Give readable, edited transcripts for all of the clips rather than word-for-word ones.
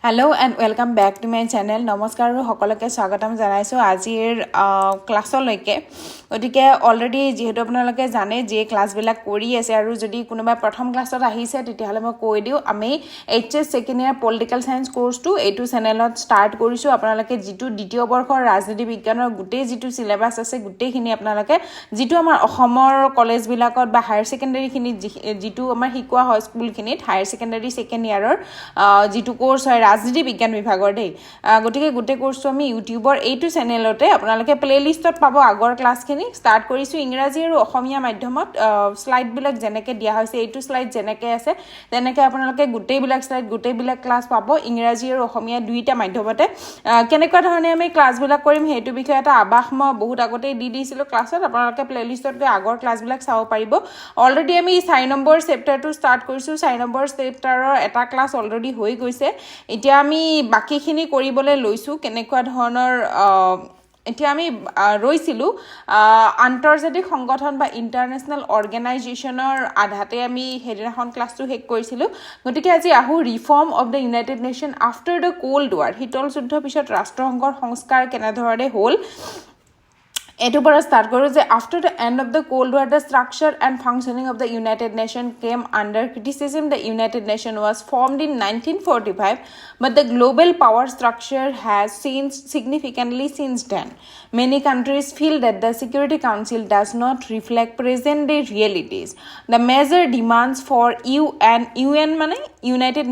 Hello and welcome back to my channel. নমস্কাৰ আৰু সকলোকে স্বাগতম জনাইছো আজিৰ ক্লাছলৈকে গতিকে অলৰেডি যেহেতু আপোনালোকে জানে যে ক্লাছবিলাক কৰি আছে আৰু যদি কোনোবা প্ৰথম ক্লাছত আহিছে তেতিয়াহলে মই কৈ দিও আমি এইচএস সেকেন্ড ইয়াৰ পলিটিক্যাল সায়েন্স কোৰ্সটো এইটো চেনেলত ষ্টাৰ্ট কৰিছো আপোনালোকে যেটো দ্বিতীয় বৰ্ষৰ ৰাজনীতি বিজ্ঞানৰ গোটেই যেটো সিলেবাস আছে গোটেইখিনি আপোনালোকে যেটো আমাৰ অসমৰ কলেজবিলাকত বা হায়াৰ সেকেন্ডাৰী খিনি যেটো আমাৰ শিকোৱা হয় স্কুলখিনিত হায়াৰ সেকেন্ডাৰী সেকেন্ড ইয়াৰৰ যেটো কোৰ্স হয় ৰাজনীতি বিজ্ঞান বিভাগৰ দেই গটিকে গোটে কোৰ্সটো আমি ইউটিউবৰ এইটো চেনেলতে আপোনালোকে প্লেলিষ্টত পাব আগৰ ক্লাছখিনি ষ্টাৰ্ট কৰিছো ইংৰাজী আৰু অসমীয়া মাধ্যমত স্লাইড বিলাক যেনেকৈ দিয়া হৈছে এইটো স্লাইড যেনেকৈ আছে তেনেকৈ আপোনালোকে গোটেই বিলাক স্লাইড গোটেই বিলাক ক্লাছ পাব ইংৰাজী আৰু অসমীয়া দুইটা মাধ্যমতে কেনেকুৱা ধৰণে আমি ক্লাছ বিলাক কৰিম হেতু বিষয়ে এটা আবাস মই বহুত আগতে দি দিছিলো ক্লাছত আপোনালোকে প্লেলিষ্টত গৈ আগৰ ক্লাছ বিলাক চাব পাৰিব অলৰেডি আমি 4 নম্বৰ চেপ্টাৰটো ষ্টাৰ্ট কৰিছো 4 নম্বৰ চেপ্টাৰৰ এটা ক্লাছ অলৰেডি হৈ গৈছে এতিয়া আমি বাকিখিনি কৰিবলৈ লৈছো কেনেকুৱা ধৰণৰ এতিয়া আমি ৰৈছিলো আন্তৰ্জাতিক সংগঠন বা ইন্টাৰনেশনাল অৰ্গানাইজেশনৰ আধাতে আমি হেদিনাখন ক্লাছটো হেক কৰিছিলো গতিকে আজি আহু reform of the United nation after the cold war শীতল যুদ্ধৰ পিছত ৰাষ্ট্ৰসংঘৰ সংস্কাৰ কেনে ধৰণে হ'ল এটো পৰা start কৰো যে after the end of the cold war the structure and functioning of the united nation came under criticism the united nation was formed in 1945 but the global power structure has changed significantly since then many countries feel that the security council does not reflect present day realities the major demands for UN mane united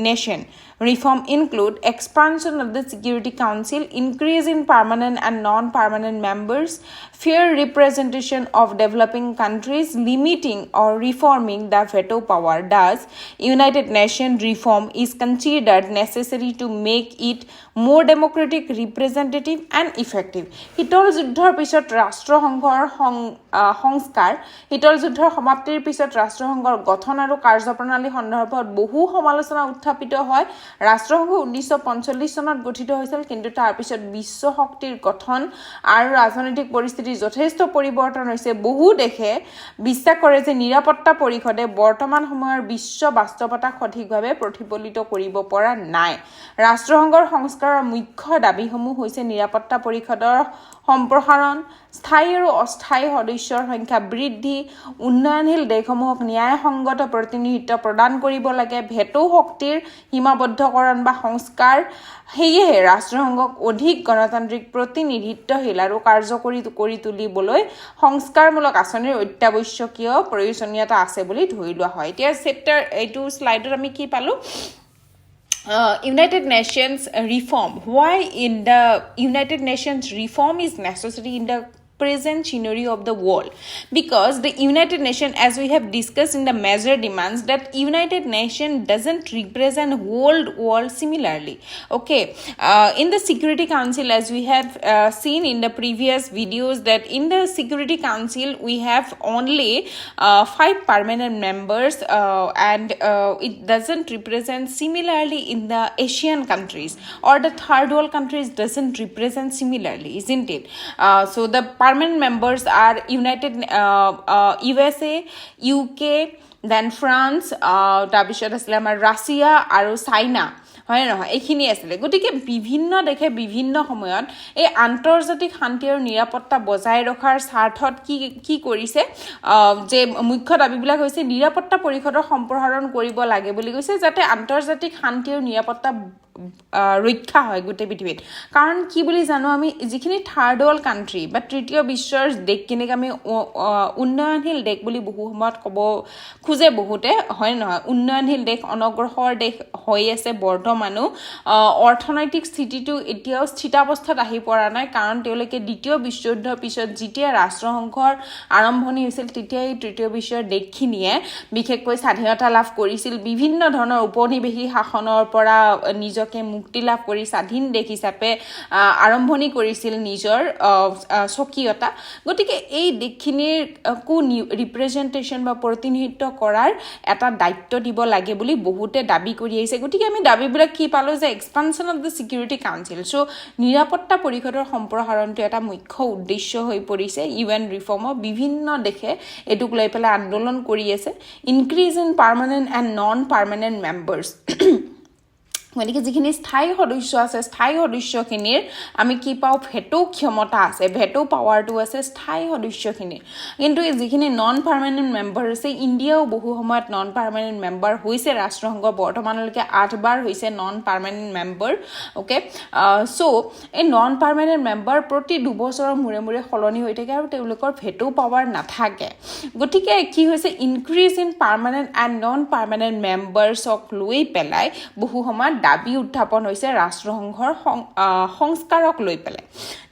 nation reform include expansion of the Security Council, increase in permanent and non-permanent members, fair representation of developing countries, limiting or reforming the veto power. Thus, United Nations reform is considered necessary to make it more democratic, representative and effective. শীতল যুদ্ধৰ পিছত ৰাষ্ট্ৰসংঘৰ সংস্কাৰ শীতল যুদ্ধৰ সমাপ্তিৰ পিছত ৰাষ্ট্ৰসংঘৰ গঠন আৰু কাৰ্যপ্ৰণালী সন্দৰ্ভত বহু সমালোচনা উত্থাপিত হয় ৰাষ্ট্ৰসংঘ 1945 চনত গঠিত হৈছিল কিন্তু তাৰ পিছত বিশ্ব শক্তিৰ গঠন আৰু ৰাজনৈতিক পৰিস্থিতি যথেষ্ট পৰিৱৰ্তন হৈছে বহু দেশে বিশ্বাস কৰে যে নিৰাপত্তা পৰিষদে বৰ্তমান সময়ৰ বিশ্ব বাস্তৱতা সঠিকভাৱে প্ৰতিফলিত কৰিব পৰা নাই ৰাষ্ট্ৰসংঘৰ সংস্কাৰৰ মুখ্য দাবীসমূহ হৈছে নিৰাপত্তা পৰিষদৰ সম্প্ৰসাৰণ স্থায়ী আৰু অস্থায়ী সদস্যৰ সংখ্যা বৃদ্ধি উন্নয়নশীল দেশসমূহক ন্যায়সংগত প্ৰতিনিধিত্ব প্ৰদান কৰিব লাগে ভেটো শক্তিৰ সীমাবদ্ধকৰণ বা সংস্কাৰ হেয়ে ৰাষ্ট্ৰসংঘক অধিক গণতান্ত্ৰিক প্ৰতিনিধিত্বশীল আৰু কাৰ্যকৰী কৰি তুলিবলৈ সংস্কাৰমূলক আঁচনিৰ অত্যাৱশ্যকীয় প্ৰয়োজনীয়তা আছে বুলি ধৰি লোৱা হয় এতিয়া চেপ্টাৰ এইটো স্লাইডত আমি কি পালো United Nations reform. Why in the United Nations reform is necessary in the present scenario of the world because the United Nations as we have discussed in the major demands that United Nations doesn't represent whole world similarly okay in the Security Council as we have seen in the previous videos that in the Security Council we have only 5 permanent members and it doesn't represent similarly in the Asian countries or the third world countries doesn't represent similarly isn't it so the permanent members are United USA, UK, then France, তাৰপিছত আছিল আমাৰ Russia আৰু China হয় নহয় এইখিনি আছিল গতিকে বিভিন্ন দেশে বিভিন্ন সময়ত এই আন্তৰ্জাতিক শান্তি আৰু নিৰাপত্তা বজাই ৰখাৰ স্বাৰ্থত কি কৰিছে যে মুখ্য দাবীবিলাক হৈছে নিৰাপত্তা পৰিষদৰ সম্প্ৰসাৰণ কৰিব লাগে বুলি কৈছে যাতে আন্তৰ্জাতিক শান্তি আৰু নিৰাপত্তা ৰক্ষা হয় গোটেই পৃথিৱীত কাৰণ কি বুলি জানো আমি যিখিনি থাৰ্ড ওয়াৰ্ল্ড কান্ট্ৰি বা তৃতীয় বিশ্বৰ দেশখিনিক আমি উন্নয়নশীল দেশ বুলি বহু সময়ত ক'ব খুজে বহুতে হয় নহয় উন্নয়নশীল দেশ অনগ্ৰসৰ দেশ হৈ আছে বৰ্তমানো অৰ্থনৈতিক স্থিতিটো এতিয়াও স্থিতাৱস্থাত আহি পৰা নাই কাৰণ তেওঁলোকে দ্বিতীয় বিশ্বযুদ্ধৰ পিছত যেতিয়া ৰাষ্ট্ৰসংঘৰ আৰম্ভণি হৈছিল তেতিয়া এই তৃতীয় বিশ্বৰ দেশখিনিয়ে বিশেষকৈ স্বাধীনতা লাভ কৰিছিল বিভিন্ন ধৰণৰ উপনিৱেশী শাসনৰ পৰা নিজকে মুক্তি লাভ কৰি স্বাধীন দেশ হিচাপে আৰম্ভণি কৰিছিল নিজৰ স্বকীয়তা গতিকে এই দেশখিনিৰ কো ৰিপ্ৰেজেন্টেশন বা প্ৰতিনিধিত্ব কৰাৰ এটা দায়িত্ব দিব লাগে বুলি বহুতে দাবী কৰি আহিছে গতিকে আমি দাবীবিলাক কি পালো যে expansion of the security council so নিৰাপত্তা পৰিষদৰ সম্প্ৰসাৰণটো এটা মুখ্য উদ্দেশ্য হৈ পৰিছে ইউএন ৰিফৰ্মৰ বিভিন্ন দেশে এটুক লৈ পেলাই আন্দোলন কৰি আছে increase in permanent and non permanent members গতিকে যিখিনি স্থায়ী সদস্য আছে স্থায়ী সদস্যখিনিৰ আমি কি পাওঁ ভেটো ক্ষমতা আছে ভেটো পাৱাৰটো আছে স্থায়ী সদস্যখিনিৰ কিন্তু যিখিনি নন পাৰ্মানেণ্ট মেম্বাৰ আছে ইণ্ডিয়াও বহু সময়ত নন পাৰ্মানেণ্ট মেম্বাৰ হৈছে ৰাষ্ট্ৰসংঘৰ বৰ্তমানলৈকে 8 বাৰ হৈছে non permanent member okay so এই নন পাৰ্মানেণ্ট মেম্বাৰ প্ৰতি 2 বছৰৰ মূৰে মূৰে সলনি হৈ থাকে আৰু তেওঁলোকৰ ভেটো পাৱাৰ নাথাকে গতিকে কি হৈছে increase in permanent and non permanent মেম্বাৰ্ছক লৈ পেলাই বহু সময়ত দাবী উত্থাপন হৈছে ৰাষ্ট্ৰসংঘৰ সংস্কাৰক লৈ পেলাই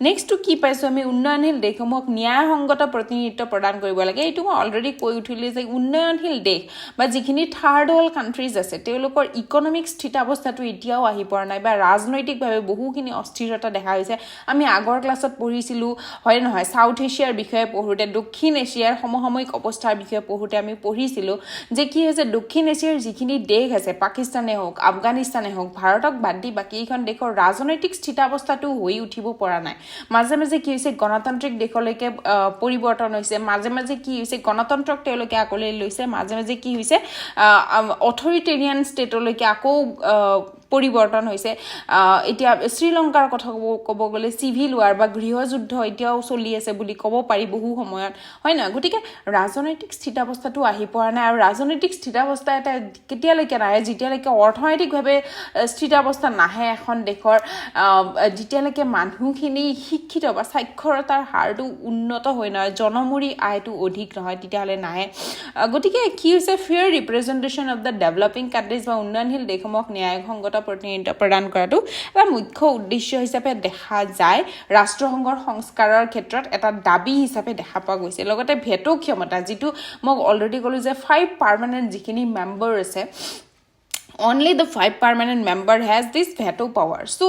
নেক্সটটো কি পাইছো আমি উন্নয়নশীল দেশসমূহক ন্যায়সংগত প্ৰতিনিধিত্ব প্ৰদান কৰিব লাগে এইটো মই অলৰেডি কৈ উঠিলে যে উন্নয়নশীল দেশ বা যিখিনি থাৰ্ড ওয়াৰ্ল্ড কান্ট্ৰিজ আছে তেওঁলোকৰ ইকনমিক স্থিতাৱস্থাটো এতিয়াও আহি পৰা নাই বা ৰাজনৈতিকভাৱে বহুখিনি অস্থিৰতা দেখা হৈছে আমি আগৰ ক্লাছত পঢ়িছিলো হয় নহয় সাউথ এছিয়াৰ বিষয়ে পঢ়োতে দক্ষিণ এছিয়াৰ সমসাময়িক অৱস্থাৰ বিষয়ে পঢ়োতে আমি পঢ়িছিলো যে কি হৈছে দক্ষিণ এছিয়াৰ যিখিনি দেশ আছে পাকিস্তানে হোক আফগানিস্তানে হোক ভাৰতক বাদ দি বাকীখন দেশৰ ৰাজনৈতিক স্থিতাৱস্থাটো হৈ উঠিব পৰা নাই মাজে মাজে কি হৈছে গণতান্ত্ৰিক দেশলৈকে পৰিৱৰ্তন হৈছে মাজে মাজে কি হৈছে গণতন্ত্ৰক তেওঁলোকে আকোৱালি লৈছে মাজে মাজে কি হৈছে অথৰিটেৰিয়ান ষ্টেটলৈকে আকৌ পৰিৱৰ্তন হৈছে এতিয়া শ্ৰীলংকাৰ কথা ক'ব গ'লে চিভিল ৱাৰ বা গৃহযুদ্ধ এতিয়াও চলি আছে বুলি ক'ব পাৰি বহু সময়ত হয় না গতিকে ৰাজনৈতিক স্থিতাৱস্থাটো আহি পৰা নাই আৰু ৰাজনৈতিক স্থিতাৱস্থা এটা কেতিয়ালৈকে নাহে যেতিয়ালৈকে অৰ্থনৈতিকভাৱে স্থিতাৱস্থা নাহে এখন দেশৰ যেতিয়ালৈকে মানুহখিনি শিক্ষিত বা সাক্ষৰতাৰ হাৰটো উন্নত হৈ নহয় জনমূৰি আয়টো অধিক নহয় তেতিয়াহ'লে নাহে গতিকে কি হৈছে fair representation of the developing countries বা উন্নয়নশীল দেশসমূহক ন্যায়সংগত প্ৰতিনিধিত্ব প্ৰদান কৰাটো এটা মুখ্য উদ্দেশ্য হিচাপে দেখা যায় ৰাষ্ট্ৰসংঘৰ সংস্কাৰৰ ক্ষেত্ৰত এটা দাবী হিচাপে দেখা পোৱা গৈছে লগতে ভেটো ক্ষমতা যিটো মোক অলৰেডি ক'লো যে 5 পাৰ্মানেণ্ট যিখিনি মেম্বাৰ আছে only the 5 permanent member has this veto power so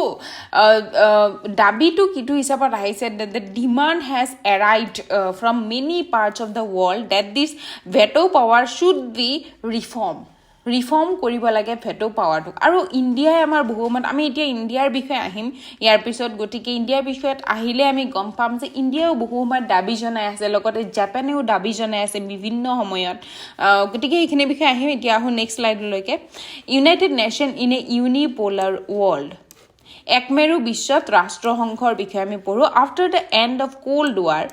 dabi to kitu hisabat ahise that the demand has arrived from many parts of the world that this veto power should be reform কৰিব লাগে veto পাৱাৰটো আৰু ইণ্ডিয়াই আমাৰ বহুমত আমি এতিয়া ইণ্ডিয়াৰ বিষয়ে আহিম ইয়াৰ পিছত গতিকে ইণ্ডিয়াৰ বিষয়ত আহিলে আমি গম পাম যে ইণ্ডিয়াও বহুমত দাবী জনাই আছে লগতে জাপানেও দাবী জনাই আছে বিভিন্ন সময়ত গতিকে এইখিনি বিষয়ে আহিম এতিয়া আহো নেক্সট স্লাইডলৈকে united nation in a unipolar world একমেৰু বিশ্বত ৰাষ্ট্ৰসংঘৰ বিষয়ে আমি পঢ়ো after the end of cold war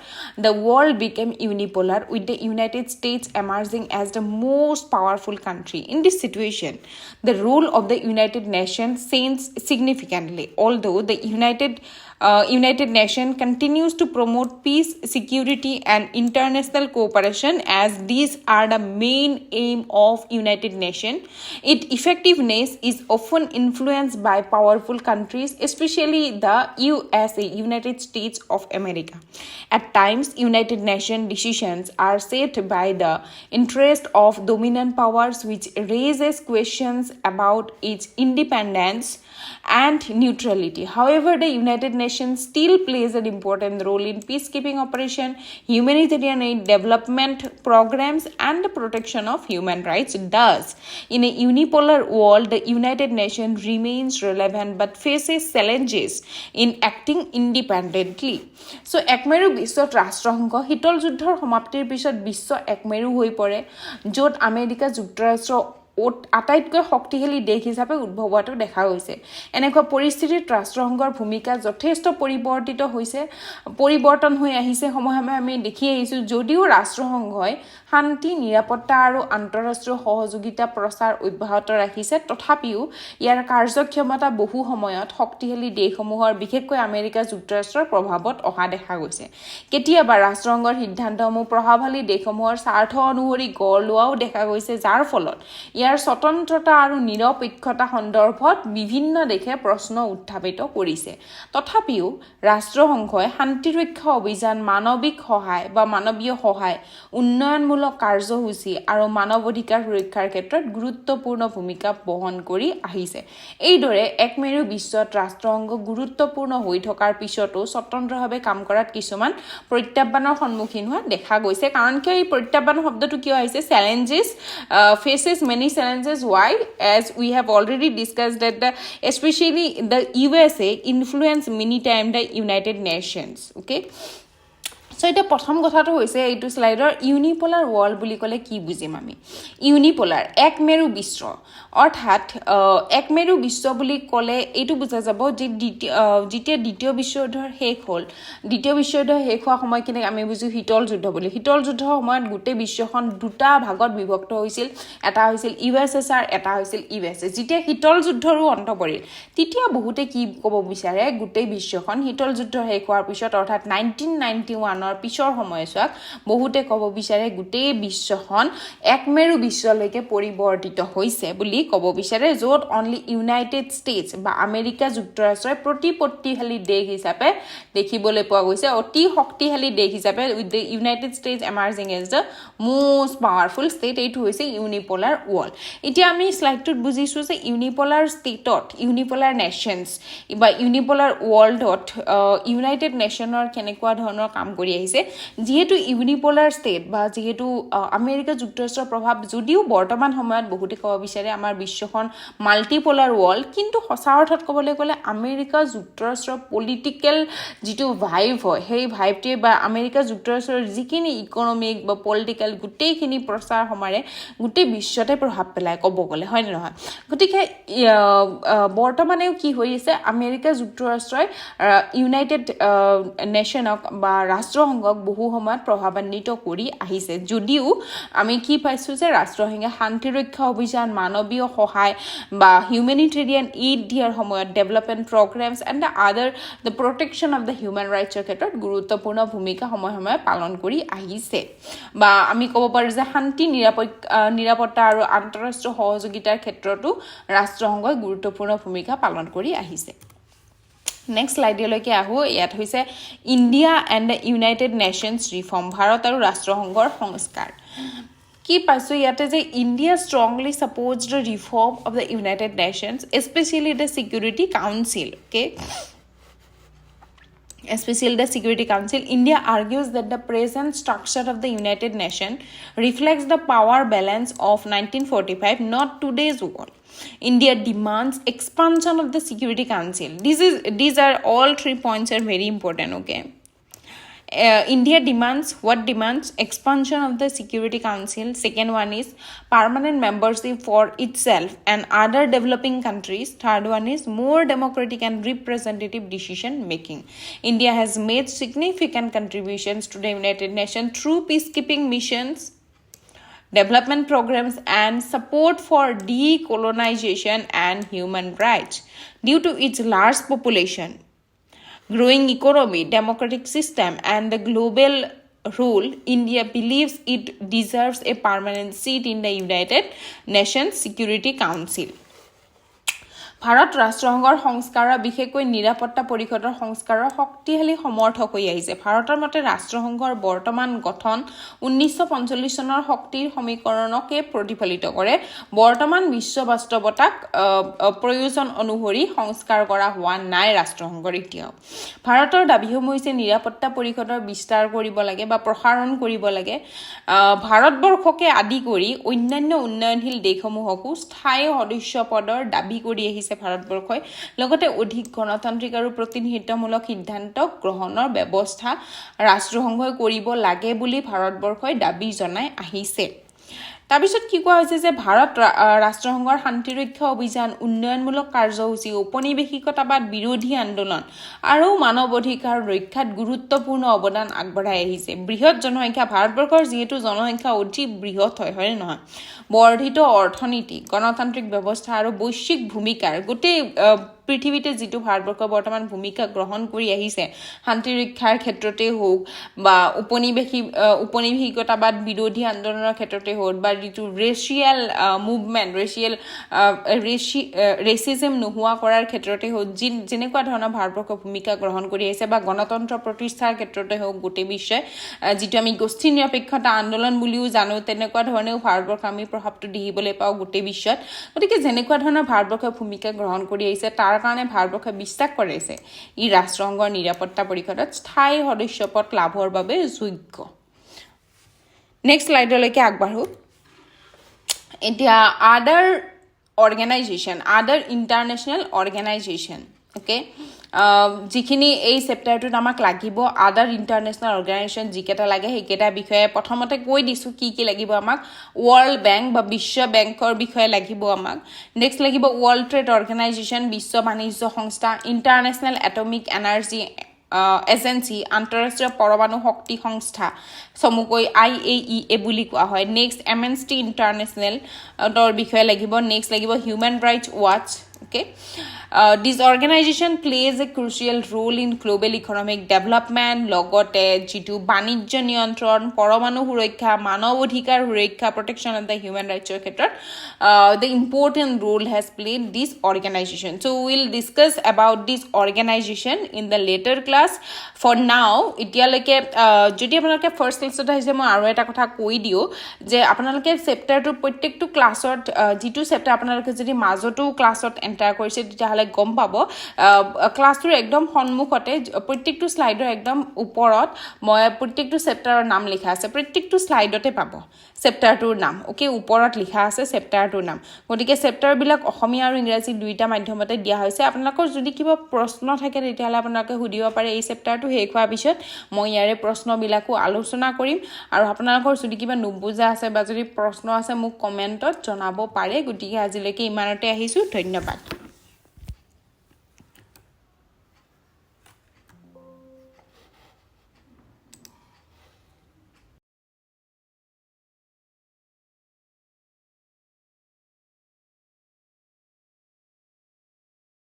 the world became unipolar with the united states emerging as the most powerful country in this situation the role of the united nations changed significantly although the United Nations continues to promote peace, security, and international cooperation as these are the main aim of United Nations. Its effectiveness is often influenced by powerful countries, especially the USA, United States of America. At times, United Nations decisions are set by the interest of dominant powers, which raises questions about its independence and neutrality. However, the United Nations still plays an important role in peacekeeping operation, humanitarian aid, development programs, and the protection of human rights. Thus, in a unipolar world, the United Nations remains relevant but faces challenges in acting independently. So, একমেৰু বিশ্বত ৰাষ্ট্ৰসংঘ শীতল যুদ্ধৰ সমাপ্তিৰ পিছত বিশ্ব একমেৰু হৈ পৰে য'ত America যুক্তৰাষ্ট্ৰ আটাইতকৈ শক্তিশালী দেশ হিচাপে উদ্ভৱ হোৱাটো দেখা গৈছে এনেকুৱা পৰিস্থিতিত ৰাষ্ট্ৰসংঘৰ ভূমিকা যথেষ্ট পৰিৱৰ্তন হৈ আহিছে সময়ে আমি দেখি আহিছোঁ যদিও ৰাষ্ট্ৰসংঘই শান্তি নিৰাপত্তা আৰু আন্তঃৰাষ্ট্ৰীয় সহযোগিতা প্ৰচাৰ অব্যাহত ৰাখিছে তথাপিও ইয়াৰ কাৰ্যক্ষমতা বহু সময়ত শক্তিশালী দেশসমূহৰ বিশেষকৈ আমেৰিকা যুক্তৰাষ্ট্ৰৰ প্ৰভাৱত অহা দেখা গৈছে কেতিয়াবা ৰাষ্ট্ৰসংঘৰ সিদ্ধান্তসমূহ প্ৰভাৱশালী দেশসমূহৰ স্বাৰ্থ অনুসৰি গঢ় লোৱাও দেখা গৈছে যাৰ ফলত ইয়াৰ স্বতন্ত্ৰতা আৰু নিৰপেক্ষতা সন্দৰ্ভত বিভিন্ন দেশে প্ৰশ্ন উত্থাপিত কৰিছে তথাপিও ৰাষ্ট্ৰসংঘই শান্তিৰক্ষা অভিযান মানৱিক সহায় বা মানৱীয় সহায় উন্নয়নমূলক কাৰ্যসূচী আৰু মানৱ অধিকাৰ সুৰক্ষাৰ ক্ষেত্ৰত গুৰুত্বপূৰ্ণ ভূমিকা বহন কৰি আহিছে এইদৰে একমেৰু বিশ্বত ৰাষ্ট্ৰসংঘ গুৰুত্বপূৰ্ণ হৈ থকাৰ পিছতো স্বতন্ত্ৰভাৱে কাম কৰাত কিছুমান প্ৰত্যাহ্বানৰ সন্মুখীন হোৱা দেখা গৈছে কাৰণ কি এই প্ৰত্যাহ্বান শব্দটো কিয় আহিছে challenges faces many challenges why as we have already discussed that especially the USA influence many times the United Nations okay so এটা প্ৰথম কথাটো হৈছে এইটো স্লাইডৰ ইউনিপোলাৰ ৱৰ্ল্ড বুলি ক'লে কি বুজিম আমি ইউনিপোলাৰ একমেৰু বিশ্ব অৰ্থাৎ একমেৰু বিশ্ব বুলি ক'লে এইটো বুজা যাব যে যেতিয়া দ্বিতীয় বিশ্বযুদ্ধৰ শেষ হ'ল দ্বিতীয় বিশ্বযুদ্ধ শেষ হোৱা সময়খিনিক আমি বুজো শীতল যুদ্ধ বুলি শীতল যুদ্ধৰ সময়ত গোটেই বিশ্বখন দুটা ভাগত বিভক্ত হৈছিল এটা হৈছিল USSR এটা হৈছিল USA যেতিয়া শীতল যুদ্ধৰো অন্ত পৰিল তেতিয়া বহুতে কি ক'ব বিচাৰে গোটেই বিশ্বখন শীতল যুদ্ধ শেষ হোৱাৰ পিছত অৰ্থাৎ 1991 পিছৰ সময়ছোৱাক বহুতে ক'ব বিচাৰে গোটেই বিশ্বখন একমেৰু বিশ্বলৈকে পৰিৱৰ্তিত হৈছে বুলি ক'ব বিচাৰে য'ত অনলি ইউনাইটেড ষ্টেটছ বা আমেৰিকা যুক্তৰাষ্ট্ৰই প্ৰতিপত্তিশালী দেশ হিচাপে দেখিবলৈ পোৱা গৈছে অতি শক্তিশালী দেশ হিচাপে with the United States emerging as the most powerful state এইটো হৈছে ইউনিপোলাৰ ৱৰ্ল্ড এতিয়া আমি স্লাইডটোত বুজিছোঁ যে ইউনিপোলাৰ ষ্টেটত ইউনিপোলাৰ নেশ্যনছ বা ইউনিপোলাৰ ৱৰ্ল্ডত ইউনাইটেড নেশ্যনৰ কেনেকুৱা ধৰণৰ কাম কৰি আহিছে যেহেতু ইউনিপোলাৰ ষ্টেট বা যেহেতু আমেৰিকা যুক্তৰাষ্ট্ৰৰ প্ৰভাৱ যদিও বৰ্তমান সময়ত বহুতে ক'ব বিচাৰে আমাৰ বিশ্বখন মাল্টিপোলাৰ ৱৰ্ল্ড কিন্তু সঁচা অৰ্থত ক'বলৈ গ'লে আমেৰিকা যুক্তৰাষ্ট্ৰৰ পলিটিকেল যিটো ভাইভ হয় সেই ভাইভটোৱে বা আমেৰিকা যুক্তৰাষ্ট্ৰৰ যিখিনি ইকনমিক বা পলিটিকেল গোটেইখিনি প্ৰচাৰ সমাৰে গোটেই বিশ্বতে প্ৰভাৱ পেলায় ক'ব গ'লে হয় নে নহয় গতিকে বৰ্তমানেও কি হৈ আছে আমেৰিকা যুক্তৰাষ্ট্ৰই ইউনাইটেড নেশ্যনক বা ৰাষ্ট্ৰসংঘক বহু সময়ত প্ৰভাৱান্বিত কৰি আহিছে যদিও আমি কি পাইছোঁ যে ৰাষ্ট্ৰসংঘে শান্তিৰক্ষা অভিযান মানৱীয় সহায় বা হিউমেনিটেৰিয়ান এইড দিয়াৰ সময়ত development programmes and the protection of the human ৰাইটছৰ ক্ষেত্ৰত গুৰুত্বপূৰ্ণ ভূমিকা সময়ে সময়ে পালন কৰি আহিছে বা আমি ক'ব পাৰোঁ যে শান্তি নিৰাপত্তা আৰু আন্তঃৰাষ্ট্ৰীয় সহযোগিতাৰ ক্ষেত্ৰতো ৰাষ্ট্ৰসংঘই গুৰুত্বপূৰ্ণ ভূমিকা পালন কৰি আহিছে নেক্সট স্লাইডলৈকে আহোঁ ইয়াত হৈছে India and the United Nations reform Bharat আৰু ৰাষ্ট্ৰসংঘৰ সংস্কাৰ কি পাইছোঁ ইয়াতে যে India strongly supports the reform of the United Nations especially the security council Especially the Security Council, India argues that the present structure of the United Nations reflects the power balance of 1945, not today's world. India demands expansion of the Security Council. These are all 3 points are very important, okay? India demands expansion of the Security Council. Second one is permanent membership for itself and other developing countries. Third one is more democratic and representative decision making. India has made significant contributions to the United Nations through peacekeeping missions, development programs and support for decolonization and human rights. Due to its large population, growing economy, democratic system, and the global role, India believes it deserves a permanent seat in the United Nations Security Council. Bharat ৰাষ্ট্ৰসংঘৰ সংস্কাৰৰ বিশেষকৈ নিৰাপত্তা পৰিষদৰ সংস্কাৰৰ শক্তিশালী সমৰ্থক হৈ আহিছে ভাৰতৰ মতে ৰাষ্ট্ৰসংঘৰ বৰ্তমান গঠন 1945 চনৰ শক্তিৰ সমীকৰণকে প্ৰতিফলিত কৰে বৰ্তমান বিশ্ব বাস্তৱতাক প্ৰয়োজন অনুসৰি সংস্কাৰ কৰা হোৱা নাই ৰাষ্ট্ৰসংঘৰ এতিয়াও ভাৰতৰ দাবীসমূহ হৈছে নিৰাপত্তা পৰিষদৰ বিস্তাৰ কৰিব লাগে বা প্ৰসাৰণ কৰিব লাগে ভাৰতবৰ্ষকে আদি কৰি অন্যান্য উন্নয়নশীল দেশসমূহকো স্থায়ী সদস্য পদৰ দাবী কৰি আহিছে ভাৰতবৰ্ষই লগতে অধিক গণতান্ত্ৰিক আৰু প্ৰতিনিধিত্বমূলক সিদ্ধান্ত গ্ৰহণৰ ব্যৱস্থা ৰাষ্ট্ৰসংঘই কৰিব লাগে বুলি ভাৰতবৰ্ষই দাবী জনাই আহিছে তাৰপিছত কি কোৱা হৈছে যে ভাৰত ৰাষ্ট্ৰসংঘৰ শান্তিৰক্ষা অভিযান উন্নয়নমূলক কাৰ্যসূচী ঔপনিৱেশিকতাবাদ বিৰোধী আন্দোলন আৰু মানৱ অধিকাৰ ৰক্ষাত গুৰুত্বপূৰ্ণ অৱদান আগবঢ়াই আহিছে বৃহৎ জনসংখ্যা ভাৰতবৰ্ষৰ যিহেতু জনসংখ্যা অতি বৃহৎ হয় নহয় বৰ্ধিত অৰ্থনীতি গণতান্ত্ৰিক ব্যৱস্থা আৰু বৈশ্বিক ভূমিকাৰ গোটেই পৃথিৱীতে যিটো ভাৰতবৰ্ষ বৰ্তমান ভূমিকা গ্ৰহণ কৰি আহিছে শান্তি ৰক্ষাৰ ক্ষেত্ৰতে হোক বা ঔপনিৱেশিকতাবাদ বিৰোধী আন্দোলনৰ ক্ষেত্ৰতে হোক বা যিটো ৰেচিয়েল মুভমেণ্ট ৰেচিজম নোহোৱা কৰাৰ ক্ষেত্ৰতে হোক যেনেকুৱা ধৰণৰ ভাৰতবৰ্ষ ভূমিকা গ্ৰহণ কৰি আহিছে বা গণতন্ত্ৰ প্ৰতিষ্ঠাৰ ক্ষেত্ৰতে হোক গোটেই বিশ্বই যিটো আমি গোষ্ঠী নিৰপেক্ষতা আন্দোলন বুলিও জানো তেনেকুৱা ধৰণেও ভাৰতবৰ্ষ আমি প্ৰভাৱটো দেখিবলৈ পাওঁ গোটেই বিশ্বত গতিকে যেনেকুৱা ধৰণৰ ভাৰতবৰ্ষৰ ভূমিকা গ্ৰহণ কৰি আহিছে তাৰ কাৰণে ভাৰতবৰ্ষই বিশ্বাস কৰিছে ই ৰাষ্ট্ৰসংঘৰ নিৰাপত্তা পৰিষদত স্থায়ী সদস্যপদ লাভৰ বাবে যোগ্য নেক্সট স্লাইডলৈকে আগবাঢ়ো এতিয়া আদাৰ ইণ্টাৰনেশ্যনেল অৰ্গেনাইজেশ্যন okay যিখিনি এই চেপ্টাৰটোত আমাক লাগিব আদাৰ ইণ্টাৰনেশ্যনেল অৰ্গেনাইজেশ্যন যিকেইটা লাগে সেইকেইটা বিষয়ে প্ৰথমতে কৈ দিছোঁ কি লাগিব আমাক ৱৰ্ল্ড বেংক বা বিশ্ব বেংকৰ বিষয়ে লাগিব আমাক নেক্সট লাগিব ৱৰ্ল্ড ট্ৰেড অৰ্গেনাইজেশ্যন বিশ্ব বাণিজ্য সংস্থা ইণ্টাৰনেশ্যনেল এটমিক এনাৰ্জি এজেন্সি আন্তঃৰাষ্ট্ৰীয় পৰমাণু শক্তি সংস্থা চমুকৈ IAEA বুলি কোৱা হয় নেক্সট এমএনচি ইণ্টাৰনেশ্যনেল ৰ বিষয়ে লাগিব নেক্সট লাগিব Human Rights Watch okay this organization plays a crucial role in global economic development logote jitu banijya niyantron poromanu surakha manav adhikar surakha protection of the human rights khetrot the important role has played this organization so we will discuss about this organization in the later class for now etialeke jodi apanalke first class ot aise moi aru eta kotha koi dio je apanalke chapter to protectu class ot jitu chapter apanalke jodi majotu class ot enter কৰিছে তেতিয়াহলে গম পাব ক্লাছটোৰ একদম সন্মুখতে প্ৰত্যেকটো স্লাইডৰ একদম ওপৰত মই প্ৰত্যেকটো চেপ্টাৰৰ নাম লিখা আছে প্ৰত্যেকটো স্লাইডতে পাব চেপ্টাৰটোৰ নাম ওকে ওপৰত লিখা আছে চেপ্টাৰটোৰ নাম গতিকে চেপ্টাৰবিলাক অসমীয়া আৰু ইংৰাজী দুইটা মাধ্যমতে দিয়া হৈছে আপোনালোকৰ যদি কিবা প্ৰশ্ন থাকে তেতিয়াহলে আপোনালোকে সুধিব পাৰে এই চেপ্টাৰটো শেষ হোৱাৰ পিছত মই ইয়াৰে প্ৰশ্নবিলাকো আলোচনা কৰিম আৰু আপোনালোকৰ যদি কিবা নুবুজা আছে বা যদি প্ৰশ্ন আছে মোক কমেন্টত জনাব পাৰে গতিকে আজিলৈকে ইমানতে আহিছো ধন্যবাদ